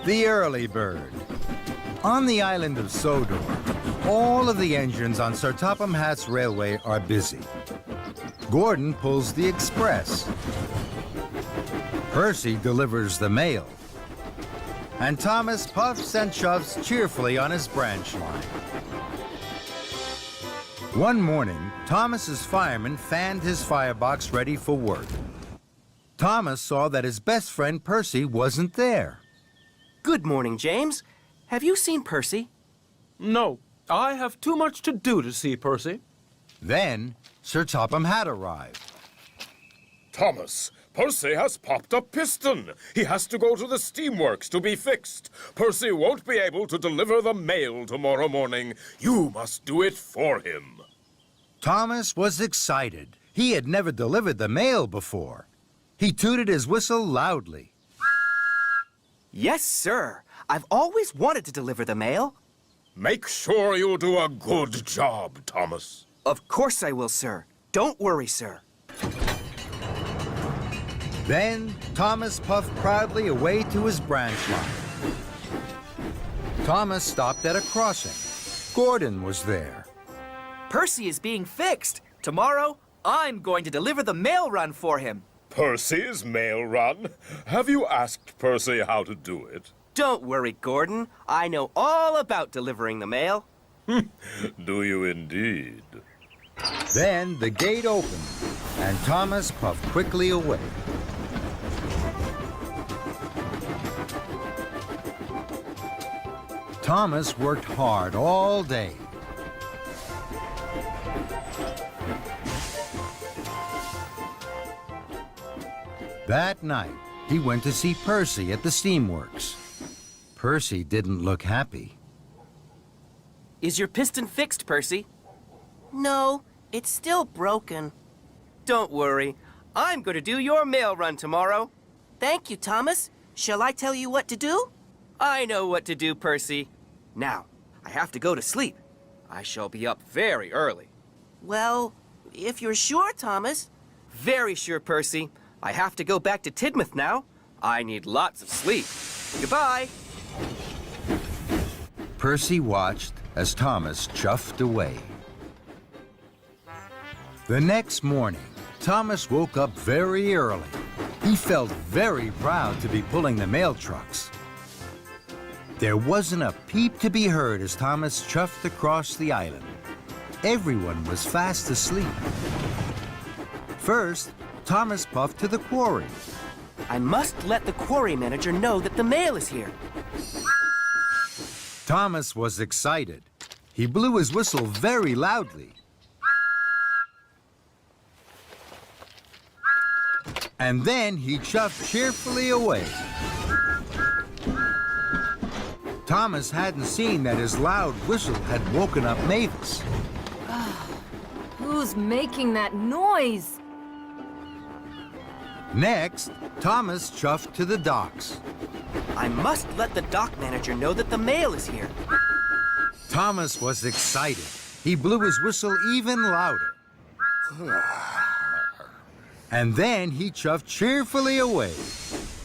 The early bird. On the island of Sodor, all of the engines on Sir Topham Hatt's railway are busy. Gordon pulls the express. Percy delivers the mail. And Thomas puffs and shoves cheerfully on his branch line. One morning, Thomas's fireman fanned his firebox ready for work. Thomas saw that his best friend Percy wasn't there. Good morning, James. Have you seen Percy? No, I have too much to do to see Percy. Then, Sir Topham Hatt arrived. Thomas, Percy has popped a piston. He has to go to the steamworks to be fixed. Percy won't be able to deliver the mail tomorrow morning. You must do it for him. Thomas was excited. He had never delivered the mail before. He tooted his whistle loudly. Yes, sir. I've always wanted to deliver the mail. Make sure you do a good job, Thomas. Of course I will, sir. Don't worry, sir. Then, Thomas puffed proudly away to his branch line. Thomas stopped at a crossing. Gordon was there. Percy is being fixed. Tomorrow, I'm going to deliver the mail run for him. Percy's mail run? Have you asked Percy how to do it? Don't worry, Gordon. I know all about delivering the mail. Do you indeed? Then the gate opened, and Thomas puffed quickly away. Thomas worked hard all day. That night, he went to see Percy at the steamworks. Percy didn't look happy. Is your piston fixed, Percy? No, it's still broken. Don't worry. I'm going to do your mail run tomorrow. Thank you, Thomas. Shall I tell you what to do? I know what to do, Percy. Now, I have to go to sleep. I shall be up very early. Well, if you're sure, Thomas. Very sure, Percy. I have to go back to Tidmouth now. I need lots of sleep. Goodbye. Percy watched as Thomas chuffed away. The next morning, Thomas woke up very early. He felt very proud to be pulling the mail trucks. There wasn't a peep to be heard as Thomas chuffed across the island. Everyone was fast asleep. First, Thomas puffed to the quarry. I must let the quarry manager know that the mail is here. Thomas was excited. He blew his whistle very loudly. And then he chuffed cheerfully away. Thomas hadn't seen that his loud whistle had woken up Mavis. Who's making that noise? Next, Thomas chuffed to the docks. I must let the dock manager know that the mail is here. Thomas was excited. He blew his whistle even louder. And then he chuffed cheerfully away.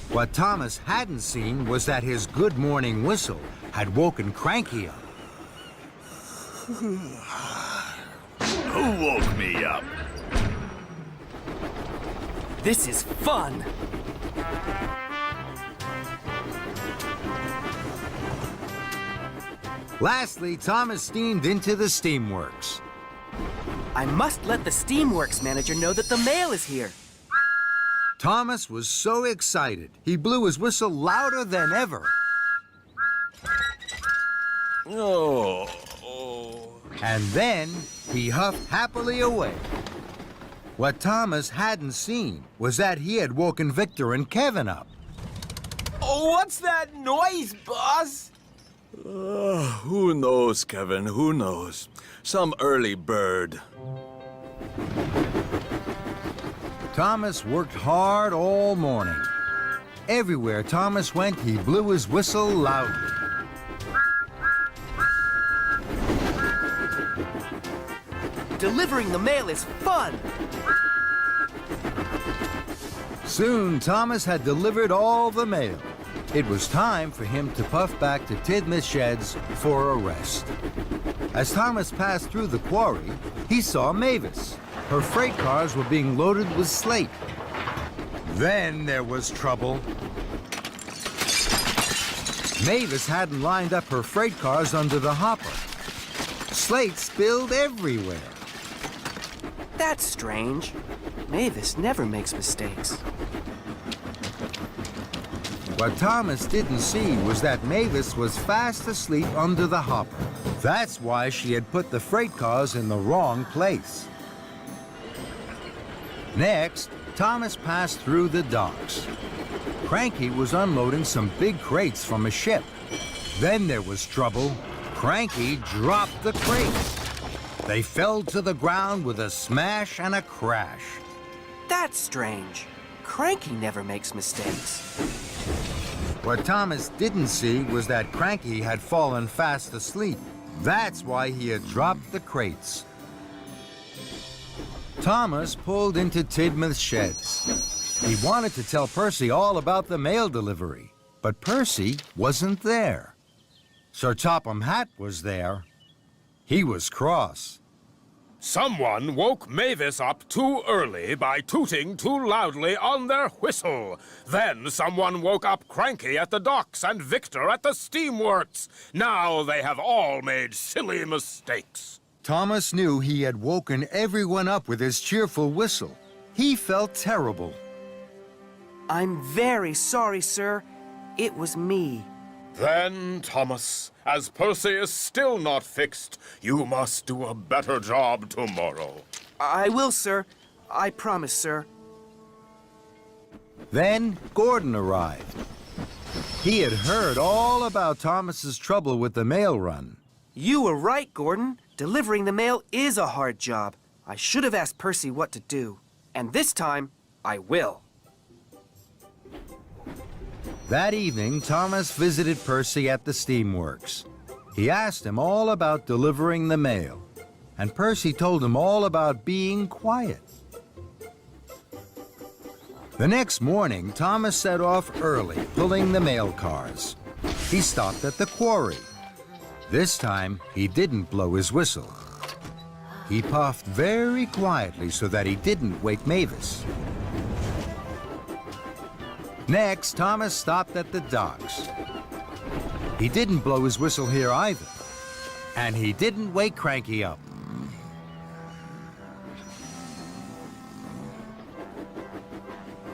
What Thomas hadn't seen was that his good morning whistle had woken Cranky up. Who woke me up? This is fun. Lastly, Thomas steamed into the steamworks. I must let the steamworks manager know that the mail is here. Thomas was so excited, he blew his whistle louder than ever. Oh. And then he huffed happily away. What Thomas hadn't seen was that he had woken Victor and Kevin up. Oh, what's that noise, boss? Who knows, Kevin? Who knows? Some early bird. Thomas worked hard all morning. Everywhere Thomas went, he blew his whistle loudly. Delivering the mail is fun. Soon, Thomas had delivered all the mail. It was time for him to puff back to Tidmouth Sheds for a rest. As Thomas passed through the quarry, he saw Mavis. Her freight cars were being loaded with slate. Then there was trouble. Mavis hadn't lined up her freight cars under the hopper. Slate spilled everywhere. That's strange. Mavis never makes mistakes. What Thomas didn't see was that Mavis was fast asleep under the hopper. That's why she had put the freight cars in the wrong place. Next, Thomas passed through the docks. Cranky was unloading some big crates from a ship. Then there was trouble. Cranky dropped the crates. They fell to the ground with a smash and a crash. That's strange. Cranky never makes mistakes. What Thomas didn't see was that Cranky had fallen fast asleep. That's why he had dropped the crates. Thomas pulled into Tidmouth Sheds. He wanted to tell Percy all about the mail delivery, but Percy wasn't there. Sir Topham Hatt was there. He was cross. Someone woke Mavis up too early by tooting too loudly on their whistle. Then someone woke up Cranky at the docks and Victor at the steamworks. Now they have all made silly mistakes. Thomas knew he had woken everyone up with his cheerful whistle. He felt terrible. I'm very sorry, sir. It was me. Then, Thomas, as Percy is still not fixed, you must do a better job tomorrow. I will, sir. I promise, sir. Then Gordon arrived. He had heard all about Thomas's trouble with the mail run. You were right, Gordon. Delivering the mail is a hard job. I should have asked Percy what to do. And this time, I will. That evening, Thomas visited Percy at the steamworks. He asked him all about delivering the mail, and Percy told him all about being quiet. The next morning, Thomas set off early, pulling the mail cars. He stopped at the quarry. This time, he didn't blow his whistle. He puffed very quietly so that he didn't wake Mavis. Next, Thomas stopped at the docks. He didn't blow his whistle here either. And he didn't wake Cranky up.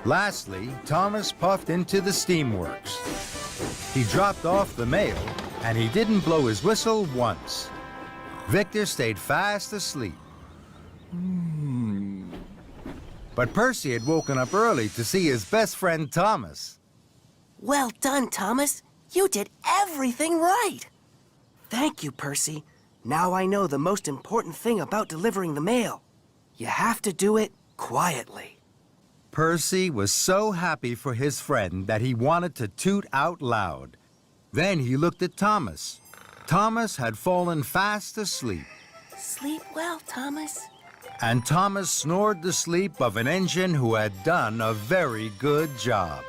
Lastly, Thomas puffed into the steamworks. He dropped off the mail, and he didn't blow his whistle once. Victor stayed fast asleep. But Percy had woken up early to see his best friend Thomas. Well done, Thomas. You did everything right. Thank you, Percy. Now I know the most important thing about delivering the mail. You have to do it quietly. Percy was so happy for his friend that he wanted to toot out loud. Then he looked at Thomas. Thomas had fallen fast asleep. Sleep well, Thomas. And Thomas snored the sleep of an engine who had done a very good job.